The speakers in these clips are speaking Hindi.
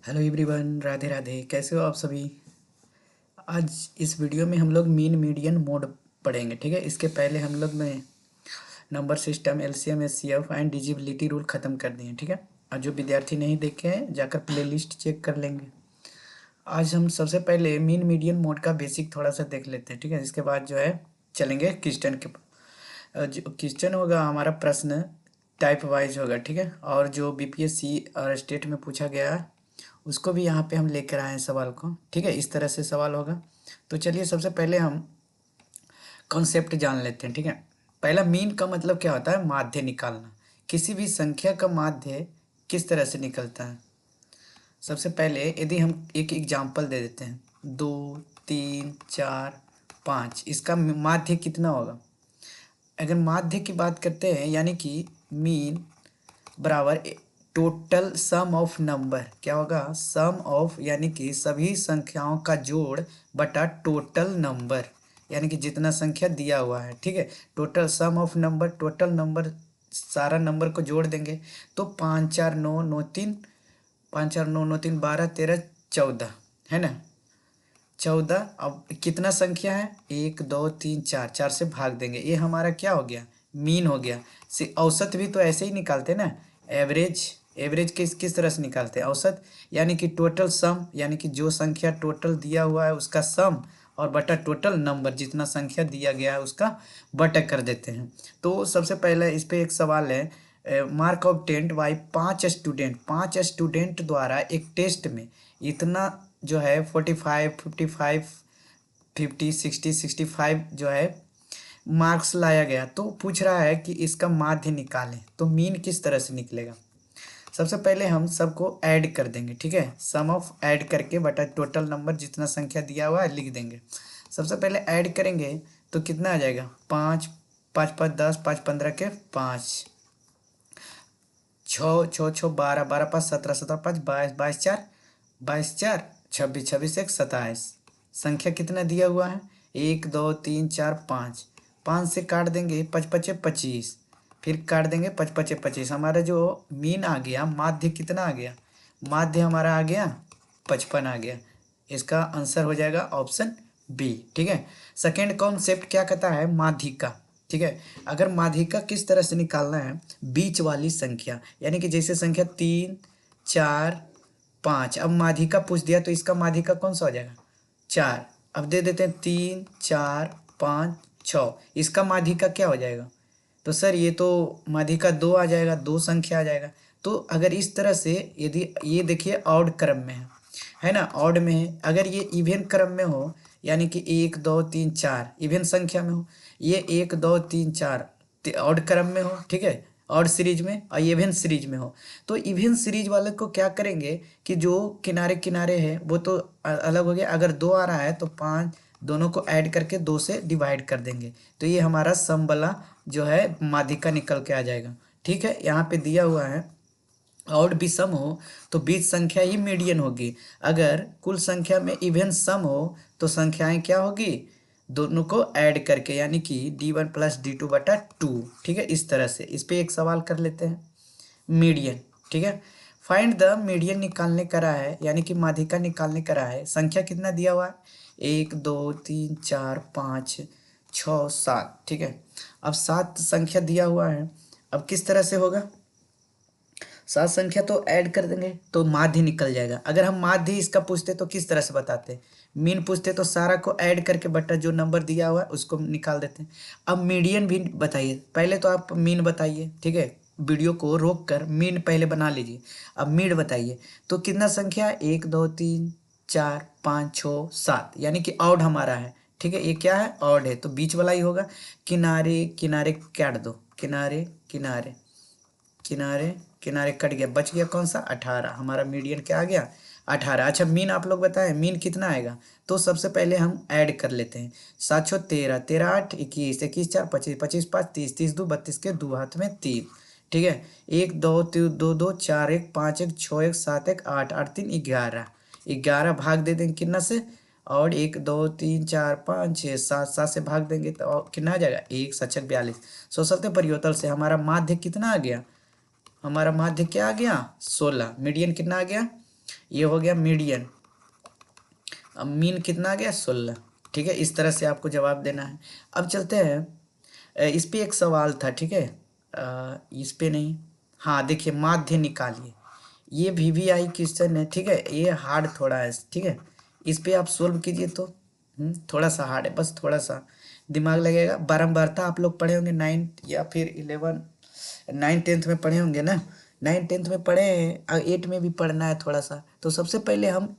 Hello everyone, Radhe Radhe. कैसे हो आप सभी? आज इस वीडियो में हम लोग मीन मीडियन मोड पढ़ेंगे। ठीक है, इसके पहले हम लोग ने number system, LCM, HCF and divisibility rule ख़त्म कर दिए। ठीक है, और जो विद्यार्थी नहीं देखे हैं जाकर प्लेलिस्ट चेक कर लेंगे। आज हम सबसे पहले मीन मीडियन मोड का बेसिक थोड़ा सा देख लेते हैं। ठीक है, इसके बाद जो है चलेंगे क्वेश्चन के। जो क्वेश्चन होगा हमारा प्रश्न टाइप वाइज होगा। ठीक है, और जो बीपीएससी और स्टेट में पूछा गया है उसको भी यहाँ पे हम लेकर आए हैं सवाल को। ठीक है, इस तरह से सवाल होगा। तो चलिए सबसे पहले हम कॉन्सेप्ट जान लेते हैं। ठीक है, पहला मीन का मतलब क्या होता है? माध्य निकालना। किसी भी संख्या का माध्य किस तरह से निकलता है? सबसे पहले यदि हम एक एग्जाम्पल दे देते हैं, 2, 3, 4, 5, इसका माध्य कितना होगा? अगर माध्य की बात करते हैं यानी कि मीन बराबर टोटल सम ऑफ नंबर, क्या होगा? सम ऑफ यानी कि सभी संख्याओं का जोड़ बटा टोटल नंबर, यानी कि जितना संख्या दिया हुआ है। ठीक है, total sum of number, total number, सारा नंबर को जोड़ देंगे तो 5 4 9 9 3, 5 4 9 9 3 12 13 14 है ना? 14। अब कितना संख्या है? 1 2 3 4, 4 से भाग देंगे, ये हमारा क्या हो गया? मीन हो गया। से औसत भी तो ऐसे ही निकालते ना, एवरेज। एवरेज किस तरह से निकालते हैं? औसत यानी कि टोटल सम, यानी कि जो संख्या टोटल दिया हुआ है उसका सम और बटा टोटल नंबर, जितना संख्या दिया गया है उसका बटा कर देते हैं। तो सबसे पहले इस पे एक सवाल है, mark of tent by 5 student द्वारा एक टेस्ट में इतना जो है 45 55 50 60 65 जो है मार्क्स लाया गया। तो पूछ रहा है कि इसका माध्य निकालें, तो मीन किस तरह से निकलेगा? सबसे पहले हम सबको ऐड कर देंगे। ठीक है, सम ऑफ ऐड करके बटा टोटल नंबर, जितना संख्या दिया हुआ है लिख देंगे। सबसे पहले ऐड करेंगे तो कितना आ जाएगा? 5 5 5 10, 5 15 के 5, 6 6 6 12 12 5 17 17 5 22 22 4 22 4 26 26 1 27। संख्या कितना दिया हुआ है? 1 2 3 4 5। 5 से काट देंगे 5 5 25, फिर काट देंगे 5 5 25। हमारा जो मीन आ गया, माध्य कितना आ गया? माध्य हमारा आ गया 55 आ गया। इसका आंसर हो जाएगा ऑप्शन बी। ठीक है, सेकेंड कॉन्सेप्ट क्या कहता है? माध्यिका। ठीक है, अगर माध्यिका किस तरह से निकालना है? बीच वाली संख्या, यानी कि जैसे संख्या 3 4 5, अब माध्यिका पूछ दिया तो इसका माध्यिका कौन सा हो जाएगा? 4। अब दे देते हैं 3 4 5 6, इसका माध्यिका क्या हो जाएगा? तो सर ये तो माध्यिका 2 आ जाएगा, 2 संख्या आ जाएगा। तो अगर इस तरह से, यदि ये देखिए ऑड क्रम में है ना, ऑड में है। अगर ये इवन क्रम में हो, यानी कि 1 2 3 4 इवन संख्या में हो, ये 1 2 3 4 ऑड क्रम में हो, ठीक है, ऑड सीरीज में, और इवन सीरीज में हो, तो इवन सीरीज वाले को क्या करेंगे कि जो किनारे किनारे है वो तो अलग हो गया। अगर 2 आ रहा है तो 5 दोनों को ऐड करके 2 से डिवाइड कर देंगे, तो ये हमारा सम वाला जो है माध्यिका निकल के आ जाएगा। ठीक है, यहाँ पे दिया हुआ है और भी सम हो तो बीच संख्या ही मीडियन होगी। अगर कुल संख्या में इवन सम हो तो संख्याएं क्या होगी? दोनों को ऐड करके, यानी कि d1 प्लस d2 बटा 2। ठीक है, इस तरह से इस पे एक सवाल कर लेते हैं, मीडियन। ठीक है, फाइंड द मीडियन निकालने का रहा है, यानी कि माध्यिका निकालने का रहा है। संख्या कितना दिया हुआ है? 1 2 3 4 5 6 7। ठीक है, अब 7 संख्या दिया हुआ है, अब किस तरह से होगा? 7 संख्या तो ऐड कर देंगे तो माध्य निकल जाएगा। अगर हम माध्य इसका पूछते तो किस तरह से बताते? मीन पूछते तो सारा को ऐड करके बटा जो नंबर दिया हुआ है उसको निकाल देते हैं। अब मीडियन भी बताइए, पहले तो आप मीन बताइए। ठीक है, वीडियो को रोक कर मीन पहले बना लीजिए, अब मीन बताइए। तो कितना संख्या? 1 2 3 4 5 6 7, यानी कि ऑड हमारा है। ठीक है, ये क्या है? ऑड है, तो बीच वाला ही होगा। किनारे किनारे काट दो, किनारे किनारे किनारे किनारे कट गया, बच गया कौन सा? 18। हमारा मीडियन क्या आ गया? 18। अच्छा, मीन आप लोग बताएं मीन कितना आएगा? तो सबसे पहले हम ऐड कर लेते हैं। 7 6 13, 13 8 21, 21 4 25, 25 5 30, 30 2 32 के 2 हाथ में 3। ठीक है, 1 2 3 2 2 4 1 5 1 6 1 7 1 8 8 3 11। 11 भाग दे देंगे कितना से? और 1 2 3 4 5 6 7, 7 से भाग देंगे तो और कितना आ जाएगा? 1 7 42। सोलते परिवर्तन से हमारा माध्य कितना आ गया? हमारा माध्य क्या आ गया? 16। मीडियन कितना आ गया? ये हो गया मीडियन। अब मीन कितना आ गया 16। ठीक है, इस तरह से आपको जवाब देना है। अब चलते हैं, इस पे एक सवाल था, ठीक है, इस पे नहीं, हाँ देखिए, माध्य निकालिए। ये VVI क्वेश्चन है, ठीक है, ये हार्ड थोड़ा है, ठीक है, इस पे आप सोल्व कीजिए तो थोड़ा सा हार्ड है, बस थोड़ा सा दिमाग लगेगा। बारंबारता आप लोग पढ़े होंगे 9th या फिर 11, 9th 10th में पढ़े होंगे ना, 9th 10th में पढ़े हैं, 8 में भी पढ़ना है थोड़ा सा। तो सबसे पहले हम,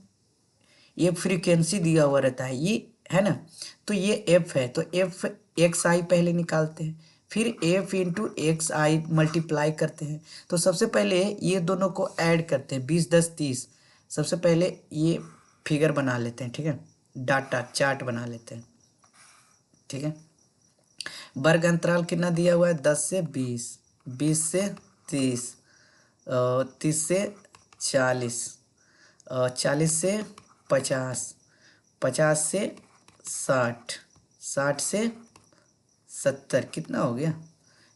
ये फ्रीक्वेंसी दिया हुआ रहता है, ये है ना, तो ये एफ है, तो एफ एक्स आई पहले निकालते हैं, फिर एफ इंटू एक्स आई मल्टीप्लाई करते हैं। तो सबसे पहले ये दोनों को ऐड करते हैं, 20 10 30। सबसे पहले ये फिगर बना लेते हैं, ठीक है, डाटा चार्ट बना लेते हैं, ठीक है। वर्ग अंतराल कितना दिया हुआ है, 10 से 20, 20 से 30, 30 से 40, 40 से 50, 50 से 60, 60 से 70, कितना हो गया,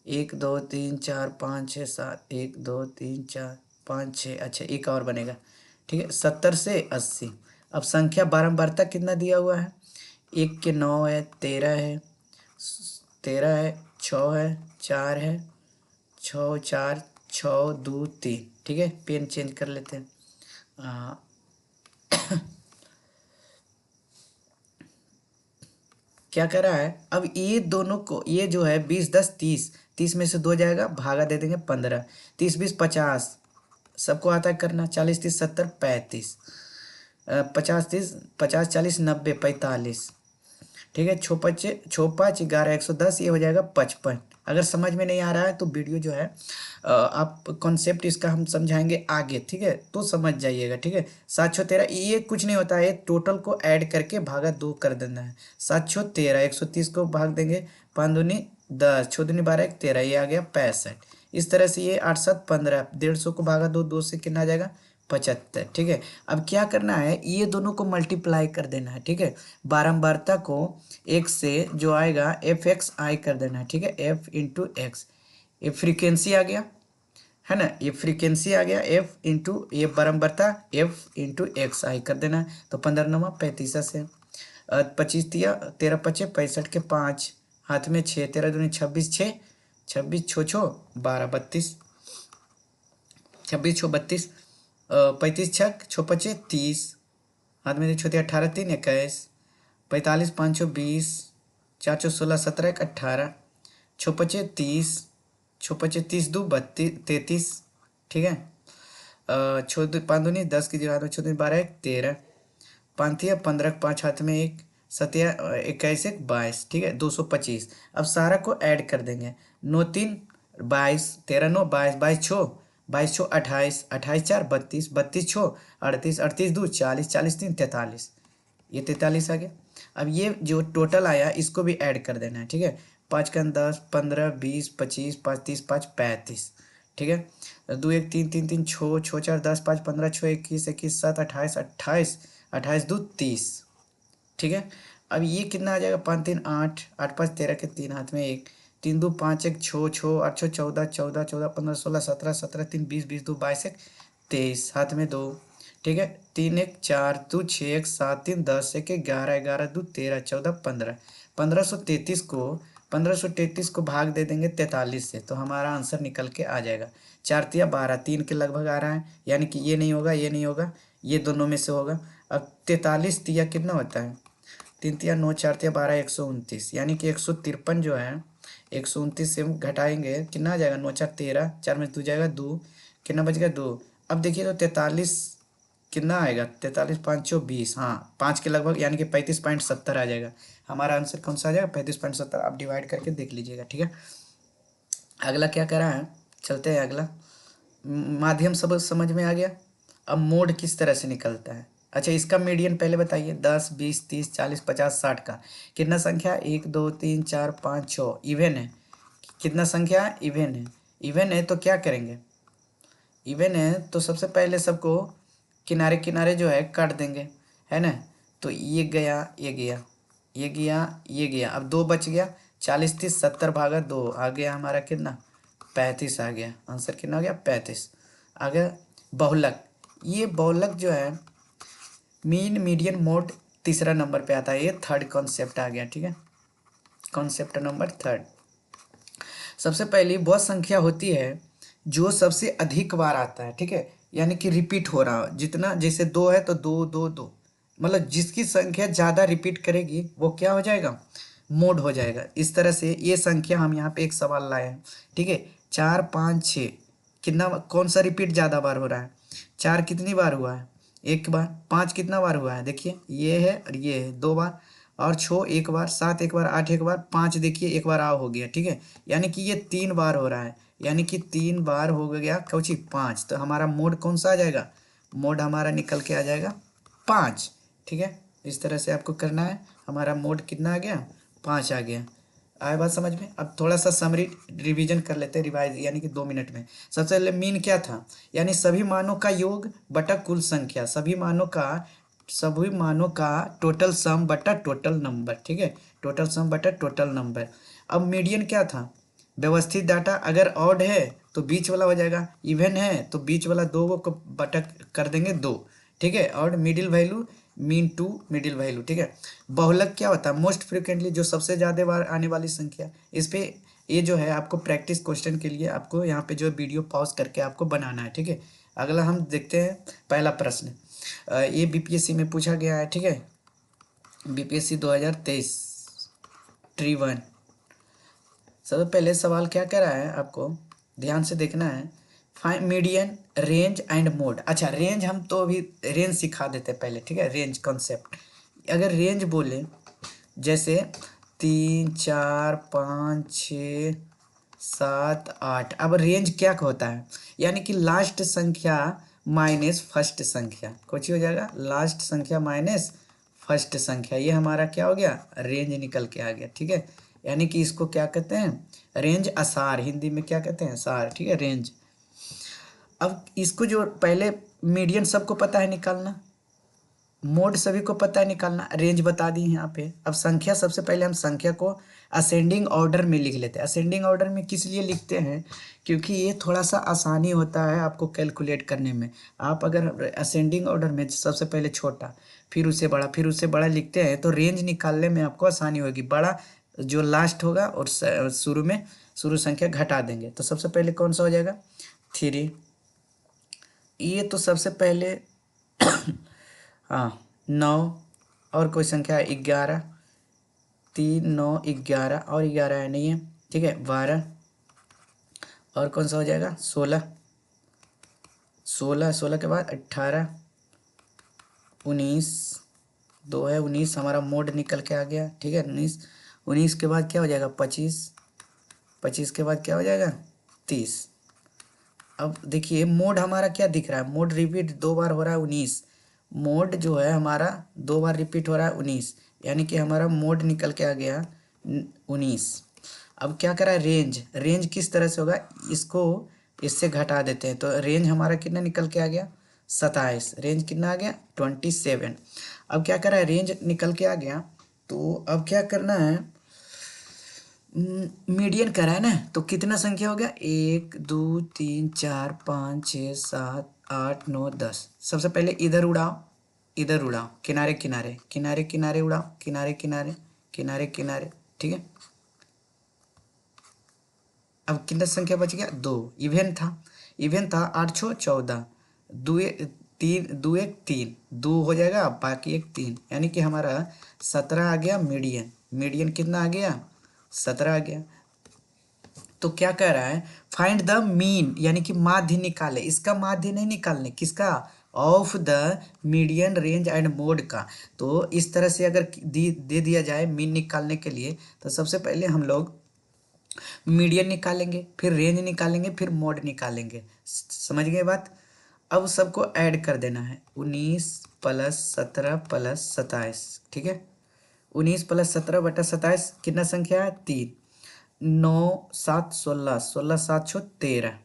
1 2 3 4 5 6 7, 1 2 3 4 5 6, अच्छा एक और बनेगा, ठीक है, 70 से 80। अब संख्या बारंबारता कितना दिया हुआ है, 1 के 9 है, 13 है, 13 है, 6 है, 4 है, 6 4 6 2 3, ठीक है, पेन चेंज कर लेते हैं। क्या कर रहा है, अब ये दोनों को, ये जो है 20 10 30, 30 में से 2 जाएगा, भागा दे देंगे 15, 30 20 50, सबको आता है करना, 40 30 70 35, 50 30 50 40 90 45, ठीक है, छो पच्चे छो 5 11 110, ये हो जाएगा 55। अगर समझ में नहीं आ रहा है तो वीडियो जो है, आप कॉन्सेप्ट इसका हम समझाएंगे आगे, ठीक है, तो समझ जाइएगा, ठीक है। 7 छो 13, ये कुछ नहीं होता है, टोटल को ऐड करके भागा 2 कर देना है। 7 छो 13, 130 को भाग देंगे, 5 दूनी 10, 6 दूनी 12 1 13, ये आ गया 65। इस तरह से ये 8 7 15, 150 को भागा 2, 2 से कितना आ जाएगा 75, ठीक है। अब क्या करना है, ये दोनों को मल्टीप्लाई कर देना है, ठीक है, बारंबारता को एक से जो आएगा एफ एक्स आई कर देना है, ठीक है, एफ इंटू एक्स, ये फ्रीक्वेंसी आ गया, है ना, ये फ्रीक्वेंसी आ गया, एफ इंटू ये बारंबारता एफ इंटू एक्स आई कर देना है। तो 15 9 35 से 25 तिया 13 25 65 के 5, हाथ में 6, 13 दूनी 26, 6 26 छो छो 12 32, 26 छो 32, 35 छक छो 25 30, हाथ में छोटे 18 3 21, 45 5 छो 20, 4 छो 16 17 1 18, छो 25 30, छो 25 30 2 32 33, ठीक है, छो 5 दूनी 10 की जगह हाथ में छो 12 1 13, 5 तिया 15 5 हाथ में 1 सतिया 21 1 22, ठीक है, 225। अब सारा को ऐड कर देंगे, 9 3 22, 13 9 22, 22 छो 22 छो 28, 28 4 32, 32 छो 38, 38 2 40, 40 3 43, ये 43 आ गया। अब ये जो टोटल आया इसको भी ऐड कर देना है, ठीक है, 5 का 10 15 20 25 5 30 5 35, ठीक है, 2 1 3 3 3 छो छो 4 10 5 15 छो 21 21 7 28 28, 28 2 30, ठीक है। अब ये कितना आ जाएगा, 5 3 8, 8 5 13 के 3, हाथ में 1, 3 2 5 1 छो छो 8 छो 14 14 14 15 16 17 17 3 20 20 2 22 1 23, हाथ में 2, ठीक है, 3 1 4 2 6 1 7 3 10 1 11 11 2 13 14 15, 1533 को 1533 को भाग दे देंगे 43 से, तो हमारा आंसर निकल के आ जाएगा 4 तिया 12, 3 के लगभग आ रहा है, यानी कि ये नहीं होगा, ये नहीं होगा, ये दोनों में से होगा। अब 43 तिया कितना होता है, 3 तिया 9 4 तिया 12 129, यानी कि 153 जो है, 129 से हम घटाएंगे कितना आ जाएगा, 9 4 13, 4 में 2 जाएगा 2, कितना बच गया 2। अब देखिए तो 43 कितना आएगा, 43 5 चौ 20, हाँ 5 के लगभग, यानी कि 35.70 आ जाएगा। हमारा आंसर कौन सा आ जाएगा, 35.70। आप डिवाइड करके देख लीजिएगा, ठीक है। अगला क्या करा है, चलते हैं अगला। माध्यम सब समझ में आ गया। अब मोड किस तरह से निकलता है, अच्छा इसका मीडियन पहले बताइए, 10 20 30 40 50 60 का कितना संख्या, 1 2 3 4 5 6, इवन है, कितना संख्या इवन है, इवन है तो क्या करेंगे, इवन है तो सबसे पहले सबको किनारे किनारे जो है काट देंगे, है ना, तो ये गया ये गया ये गया ये गया, अब 2 बच गया, 40 30 70 भागा 2, आ गया हमारा कितना 35 आ गया, आंसर कितना आ गया 35 आ गया। बहुलक, ये बहुलक जो है मीन मीडियन मोड तीसरा नंबर पे आता है, ये थर्ड कॉन्सेप्ट आ गया, ठीक है, कॉन्सेप्ट नंबर थर्ड। सबसे पहली वह संख्या होती है जो सबसे अधिक बार आता है, ठीक है, यानी कि रिपीट हो रहा हो, जितना जैसे दो है तो दो दो दो, मतलब जिसकी संख्या ज़्यादा रिपीट करेगी वो क्या हो जाएगा, मोड हो जाएगा। इस तरह से ये संख्या हम यहाँ पे एक सवाल लाए हैं, ठीक है, 4 5 6 कितना, कौन सा रिपीट ज़्यादा बार हो रहा है, 4 कितनी बार हुआ है, एक बार, 5 कितना बार हुआ है, देखिए ये है और ये है 2 बार, और 6 एक बार, 7 एक बार, 8 एक बार, 5 देखिए एक बार आ हो गया, ठीक है, यानी कि ये 3 बार हो रहा है, यानी कि 3 बार हो गया कौची 5, तो हमारा मोड कौन सा आ जाएगा, मोड हमारा निकल के आ जाएगा 5, ठीक है। इस तरह से आपको करना है, हमारा मोड कितना आ गया, 5 आ गया। आए बात समझ में। अब थोड़ा सा समरी रिवीजन कर लेते हैं, रिवाइज यानी कि 2 मिनट में। सबसे पहले मीन क्या था, यानी सभी मानों का योग बटा कुल संख्या, सभी मानों का टोटल सम बटा टोटल नंबर, ठीक है, टोटल सम बटा टोटल नंबर। अब मीडियन क्या था, व्यवस्थित डाटा, अगर ऑड है तो बीच वाला हो जाएगा, इवन है तो बीच वाला दो को बटा कर देंगे 2, ठीक है, और middle value mean to middle value, ठीक है। बहुलक क्या होता है, मोस्ट फ्रिक्वेंटली, जो सबसे ज़्यादा बार आने वाली संख्या। इस पे ये जो है आपको प्रैक्टिस क्वेश्चन के लिए आपको यहाँ पे जो वीडियो पॉज करके आपको बनाना है, ठीक है। अगला हम देखते हैं पहला प्रश्न, ये बीपीएससी में पूछा गया है, ठीक है, बीपीएससी 2023 ट्री 1। सबसे पहले सवाल क्या कर रहा है, आपको ध्यान से देखना है, find median range and mode. अच्छा, रेंज हम तो अभी रेंज सिखा देते हैं पहले, ठीक है, रेंज कॉन्सेप्ट। अगर रेंज बोले जैसे 3 4 5 6 7 8, अब रेंज क्या होता है, यानी कि लास्ट संख्या माइनस फर्स्ट संख्या, कुछ हो जाएगा, लास्ट संख्या माइनस फर्स्ट संख्या, ये हमारा क्या हो गया, रेंज निकल के आ गया, ठीक है। यानी कि इसको क्या कहते हैं, रेंज असार, हिंदी में क्या कहते हैं, सार, ठीक है, रेंज। अब इसको जो पहले मीडियन सबको पता है निकालना, मोड सभी को पता है निकालना, रेंज बता दी यहाँ पे। अब संख्या, सबसे पहले हम संख्या को असेंडिंग ऑर्डर में लिख लेते हैं। असेंडिंग ऑर्डर में किस लिए लिखते हैं, क्योंकि ये थोड़ा सा आसानी होता है आपको कैलकुलेट करने में। आप अगर असेंडिंग ऑर्डर में सबसे पहले छोटा, फिर उससे बड़ा, फिर उससे बड़ा लिखते हैं तो रेंज निकालने में आपको आसानी होगी। बड़ा जो लास्ट होगा और शुरू में शुरू संख्या घटा देंगे, तो सबसे पहले कौन सा हो जाएगा, 3। ये तो सबसे पहले हाँ 9, और कोई संख्या है 11, 3 9 11, और 11 है नहीं है, ठीक है, 12, और कौन सा हो जाएगा 16, 16 के बाद 18, 19, 2 है 19, हमारा मोड निकल के आ गया, ठीक है, 19 के बाद क्या हो जाएगा 25, 25 के बाद क्या हो जाएगा 30। अब देखिए मोड हमारा क्या दिख रहा है, मोड रिपीट 2 बार हो रहा है 19, मोड जो है हमारा 2 बार रिपीट हो रहा है 19, यानी कि हमारा मोड निकल के आ गया 19। अब क्या करा है, रेंज, रेंज किस तरह से होगा, इसको इससे घटा देते हैं, तो रेंज हमारा कितना निकल के आ गया 27, रेंज कितना आ गया 27। अब क्या करा है, रेंज निकल के आ गया, तो अब क्या करना है, मीडियन करा है ना, तो कितना संख्या हो गया, 1 2 3 4 5 6 7 8 9 10। सबसे पहले इधर उड़ाओ, इधर उड़ाओ, किनारे किनारे किनारे किनारे उड़ाओ, किनारे किनारे किनारे किनारे, ठीक है। अब कितना संख्या बच गया, 2, इवेन था, इवेन था, 8 6 14, 2 3 2 1 3, 2 हो जाएगा, बाकी एक 3, यानी कि हमारा 17 आ गया मीडियन। मीडियन कितना आ गया, 17 आ गया। तो क्या कह रहा है, फाइंड द मीन, यानी कि माध्य निकाले, इसका माध्य नहीं निकालने, किसका, of the median range and mode का। तो इस तरह से अगर दे दिया जाए मीन निकालने के लिए, तो सबसे पहले हम लोग मीडियन निकालेंगे, फिर रेंज निकालेंगे, फिर मोड निकालेंगे, समझ गए बात। अब सबको ऐड कर देना है, 19 + 17 + 27, ठीक है, 19 + 17 बटा 27 कितना संख्या है, 3, 9 7 16, 16 7 6 13,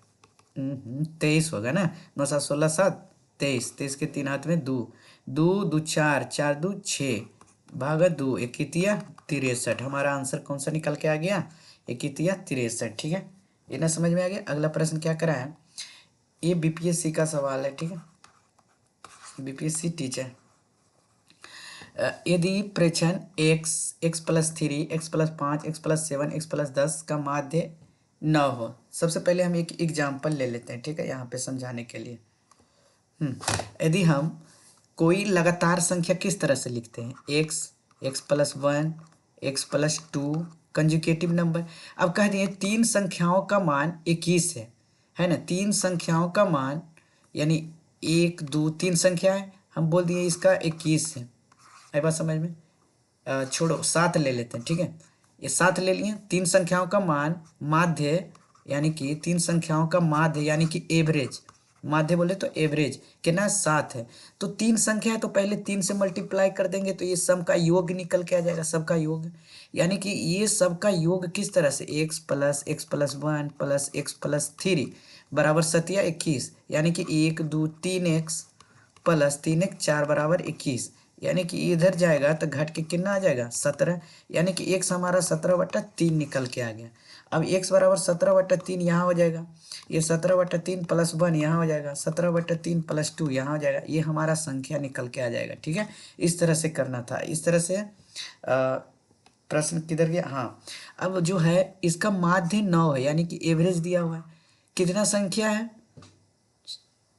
23 होगा ना, 9 7 16 7 23, 23 के 3 हाथ में 2, 2 2 4, 4 2 6, भागा 2, 1 तिया 63, हमारा आंसर कौन सा निकल के आ गया, 1 तिया 63, ठीक है। इतना समझ में आ गया। अगला प्रश्न क्या करा है, ये बीपीएससी का सवाल है, ठीक है, बीपीएससी टीचर। यदि प्रेक्षण x+3 x+5 x+7 x+10 का माध्य न हो। सबसे पहले हम एक एग्जाम्पल ले लेते हैं, ठीक है, यहाँ पे समझाने के लिए। यदि हम कोई लगातार संख्या किस तरह से लिखते हैं, x+1 x+2 कंजुगेटिव नंबर। अब कह दिए तीन संख्याओं का मान 21 है ना। तीन संख्याओं का मान यानी 1 2 3 संख्या है, हम बोल दिए इसका 21 है। आई बात समझ में? छोड़ो 7 ले लेते हैं, ठीक है। ये 7 ले लिए। तीन संख्याओं का मान माध्य यानी कि तीन संख्याओं का माध्य यानी कि एवरेज, माध्य बोले तो एवरेज कितना 7 है। तो तीन संख्या है तो पहले 3 से मल्टीप्लाई कर देंगे तो ये सब का योग निकल के आ जाएगा, सबका योग। यानी कि ये सबका योग किस तरह से x+1 प्लस x+3 बराबर 21, यानी कि 1 2 3x प्लस 3x 4 बराबर 21। यानी कि इधर जाएगा तो घट के कितना आ जाएगा 17, यानी कि x हमारा 17/3 निकल के आ गया। अब x बराबर 17/3 यहाँ हो जाएगा, ये 17/3 प्लस 1 यहाँ हो जाएगा, 17/3 प्लस 2 यहाँ हो जाएगा। ये हमारा संख्या निकल के आ जाएगा, ठीक है। इस तरह से करना था। इस तरह से प्रश्न किधर गया, हाँ। अब जो है इसका माध्य 9 है, यानी कि एवरेज दिया हुआ है। कितना संख्या है,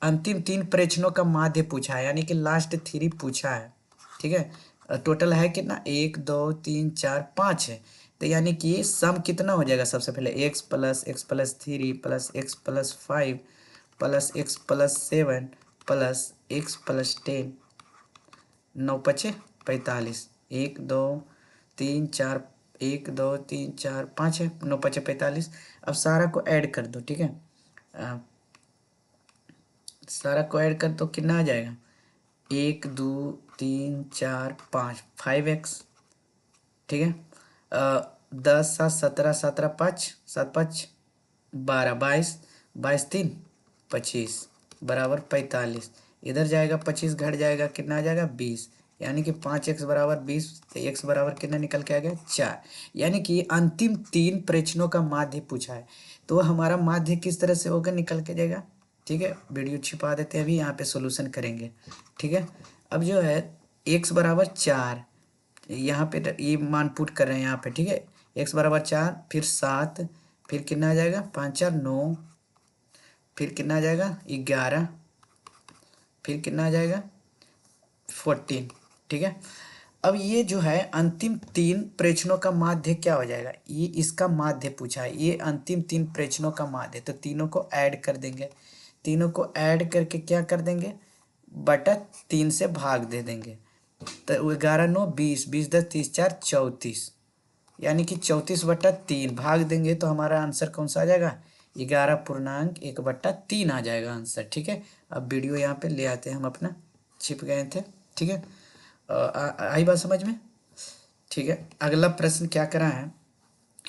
अंतिम 3 प्रेक्षणों का माध्य पूछा है, यानी कि लास्ट 3 पूछा है, ठीक है। टोटल है कितना 1 2 3 4 5 है। तो यानी कि सम कितना हो जाएगा, सबसे पहले x+3 plus x+5 plus x+7 plus x+10, 9 5 45, 1 2 3 4 1 2 3 4 5 है, 9 5 45। अब सारा को ऐड कर दो, ठीक है। सारा को ऐड कर तो कितना आ जाएगा 1 2 3 4 5 5x, ठीक है। 10 7 17 17 5 7 5 12 22 22 3 25 बराबर 45। इधर जाएगा 25 घट जाएगा कितना आ जाएगा 20, यानी कि 5x बराबर 20। तो x बराबर कितना निकल के आ गया 4। यानी कि अंतिम 3 प्रेक्षणों का माध्य पूछा है, तो हमारा माध्य किस तरह से होगा निकल के जाएगा, ठीक है। वीडियो छिपा देते हैं, अभी यहाँ पे सॉल्यूशन करेंगे, ठीक है। अब जो है x बराबर 4, यहाँ पे ये मान पुट कर रहे हैं यहाँ पे, ठीक है। x बराबर 4, फिर 7, फिर कितना आ जाएगा 5 4 9, फिर कितना आ जाएगा 11, फिर कितना आ जाएगा 14, ठीक है। अब ये जो है अंतिम 3 प्रेक्षणों का माध्य क्या हो जाएगा, ये इसका माध्य पूछा है, ये अंतिम 3 प्रेक्षणों का माध्य। तो तीनों को ऐड कर देंगे, तीनों को ऐड करके क्या कर देंगे बटा 3 से भाग दे देंगे। तो 11 9 20, 20 10 30 4 34, यानी कि 34/3 भाग देंगे तो हमारा आंसर कौन सा आ जाएगा 11.1/3 आ जाएगा आंसर, ठीक है। अब वीडियो यहाँ पे ले आते हैं हम अपना, छिप गए थे, ठीक है। आई बात समझ में, ठीक है। अगला प्रश्न क्या करा है,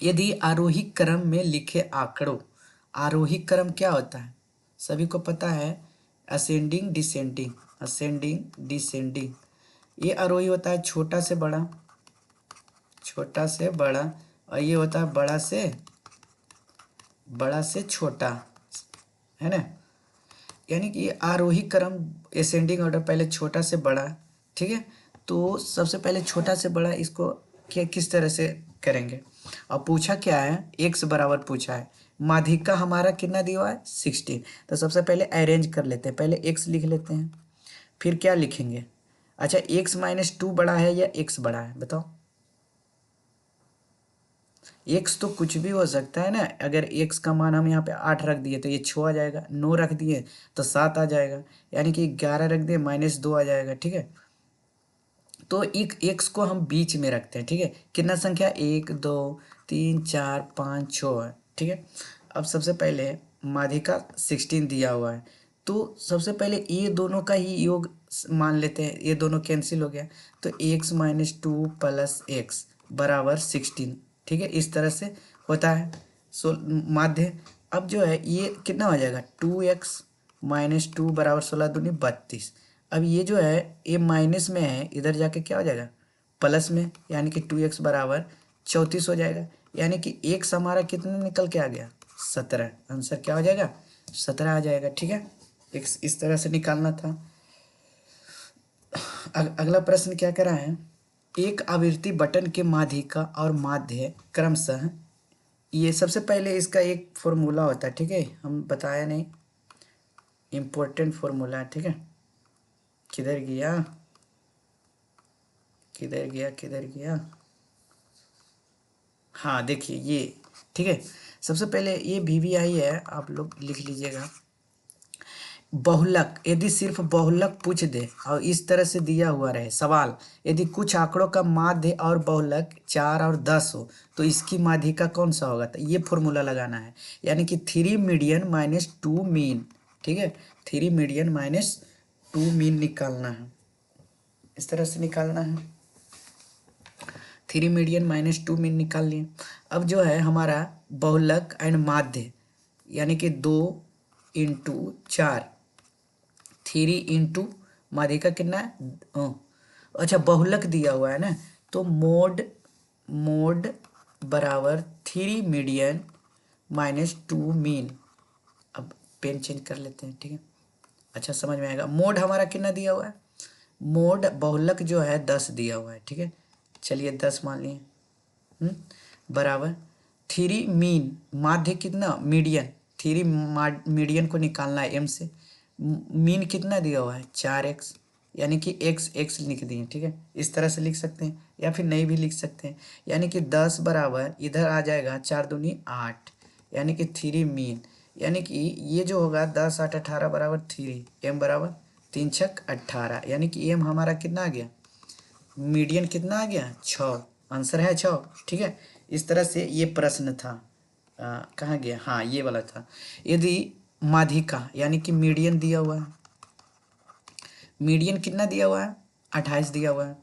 यदि आरोही क्रम में लिखे आंकड़ों, आरोही क्रम क्या होता है सभी को पता है, असेंडिंग डिसेंडिंग, असेंडिंग डिसेंडिंग। ये आरोही होता है छोटा से बड़ा, छोटा से बड़ा, और ये होता है बड़ा से छोटा, है ना। यानी कि ये आरोही क्रम असेंडिंग ऑर्डर, पहले छोटा से बड़ा, ठीक है। तो सबसे पहले छोटा से बड़ा इसको क्या किस तरह से करेंगे। और पूछा क्या है x बराबर पूछा है, माध्यिका हमारा कितना दिया हुआ है 16। तो सबसे पहले अरेंज कर लेते हैं, पहले x लिख लेते हैं, फिर क्या लिखेंगे, अच्छा x-2 बड़ा है या x बड़ा है बताओ। x तो कुछ भी हो सकता है ना, अगर x का मान हम यहाँ पे 8 रख दिए तो ये 6 आ जाएगा, 9 रख दिए तो 7 आ जाएगा, यानी कि 11 रख दिए -2 आ जाएगा, ठीक है। तो एक x को हम बीच में रखते हैं, ठीक है। कितना संख्या 1 2 3 4 5 6 है, ठीक है। अब सबसे पहले माध्यिका 16 दिया हुआ है, तो सबसे पहले ये दोनों का ही योग मान लेते हैं, ये दोनों कैंसिल हो गया, तो x-2 प्लस x बराबर 16, ठीक है। इस तरह से होता है माध्य। अब जो है ये कितना हो जाएगा 2x-2 बराबर 16 दूनी 32। अब ये जो है ये माइनस में है, इधर जाके क्या हो जाएगा प्लस में, यानी कि 2x बराबर 34 हो जाएगा, यानी कि x हमारा कितना निकल के आ गया 17। आंसर क्या हो जाएगा 17 आ जाएगा, ठीक है। इस तरह से निकालना था। अगला प्रश्न क्या करा है, एक आवृत्ति बटन के माध्यिका और माध्य क्रमशः, ये सबसे पहले इसका एक फॉर्मूला होता है, ठीक है, हम बताया नहीं, इम्पोर्टेंट फॉर्मूला है, ठीक है। किधर गया किधर गया किधर गया, हाँ देखिए ये, ठीक है। सबसे पहले ये VVI है, आप लोग लिख लीजिएगा। बहुलक, यदि सिर्फ बहुलक पूछ दे और इस तरह से दिया हुआ रहे सवाल, यदि कुछ आंकड़ों का माध्य और बहुलक 4 और 10 हो तो इसकी माध्यिका कौन सा होगा, तो ये फॉर्मूला लगाना है, यानी कि 3 मीडियन माइनस 2 मीन, ठीक है। 3 मीडियन माइनस 2 मीन निकालना है, इस तरह से निकालना है। 3 मीडियन माइनस 2 मीन निकाल लिए। अब जो है हमारा बहुलक एंड माध्य, यानी कि 2 इंटू 4, 3 इंटू माध्यिका कितना है, अच्छा बहुलक दिया हुआ है ना, तो मोड बराबर 3 मीडियन माइनस 2 मीन। अब पेन चेंज कर लेते हैं, ठीक है, अच्छा समझ में आएगा। मोड हमारा कितना दिया हुआ है, मोड बहुलक जो है 10 दिया हुआ है, ठीक है, चलिए 10 मान लिए, बराबर 3 मीन, माध्य कितना मीडियन, 3 मीडियन को निकालना है m से, मीन कितना दिया हुआ है 4x, यानी कि x लिख दिए, ठीक है, इस तरह से लिख सकते हैं या फिर नहीं भी लिख सकते हैं, यानी कि 10 बराबर इधर आ जाएगा 4 दूनी 8, यानी कि 3 मीन, यानी कि ये जो होगा 10 8 18 बराबर 3, m बराबर 3 छक 18, यानी कि m हमारा कितना आ गया, मीडियन कितना आ गया 6, आंसर है 6, ठीक है। इस तरह से ये प्रश्न था, कहाँ गया, हाँ ये वाला था। यदि माध्यिका यानी कि मीडियन दिया हुआ है, मीडियन कितना दिया हुआ है 28 दिया हुआ है,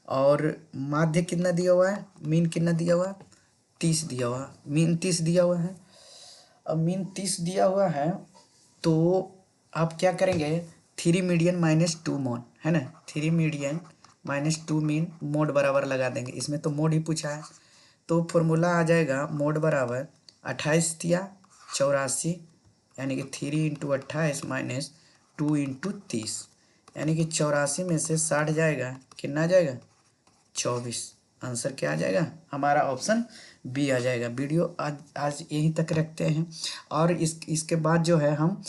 और माध्य कितना दिया हुआ है, मीन कितना दिया हुआ है 30 दिया हुआ है, मीन 30 दिया हुआ है। अब मीन 30 दिया हुआ है तो आप क्या करेंगे, 3 मीडियन माइनस 2 मोड है ना, 3 मीडियन माइनस 2 मीन मोड बराबर लगा देंगे, इसमें तो मोड ही पूछा है, तो फॉर्मूला आ जाएगा मोड बराबर 28 दिया 84, यानी कि 3 इंटू 28 माइनस 2 इंटू 30, यानी कि 84 में से 60 जाएगा, कितना आ जाएगा 24, आंसर क्या आ जाएगा हमारा ऑप्शन बी आ जाएगा। वीडियो आज यहीं तक रखते हैं, और इसके बाद जो है हम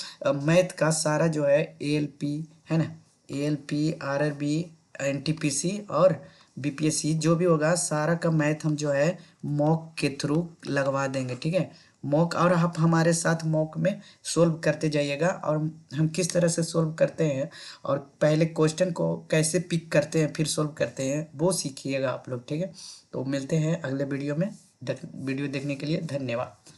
मैथ का सारा जो है ALP है ना, ALP RRB NTPC और BPSC जो भी होगा सारा का मैथ हम जो है मॉक के थ्रू लगवा देंगे, ठीक है। मॉक, और आप हमारे साथ मॉक में सोल्व करते जाइएगा, और हम किस तरह से सोल्व करते हैं और पहले क्वेश्चन को कैसे पिक करते हैं फिर सोल्व करते हैं वो सीखिएगा आप लोग, ठीक है। तो मिलते हैं अगले वीडियो में, वीडियो देखने के लिए धन्यवाद।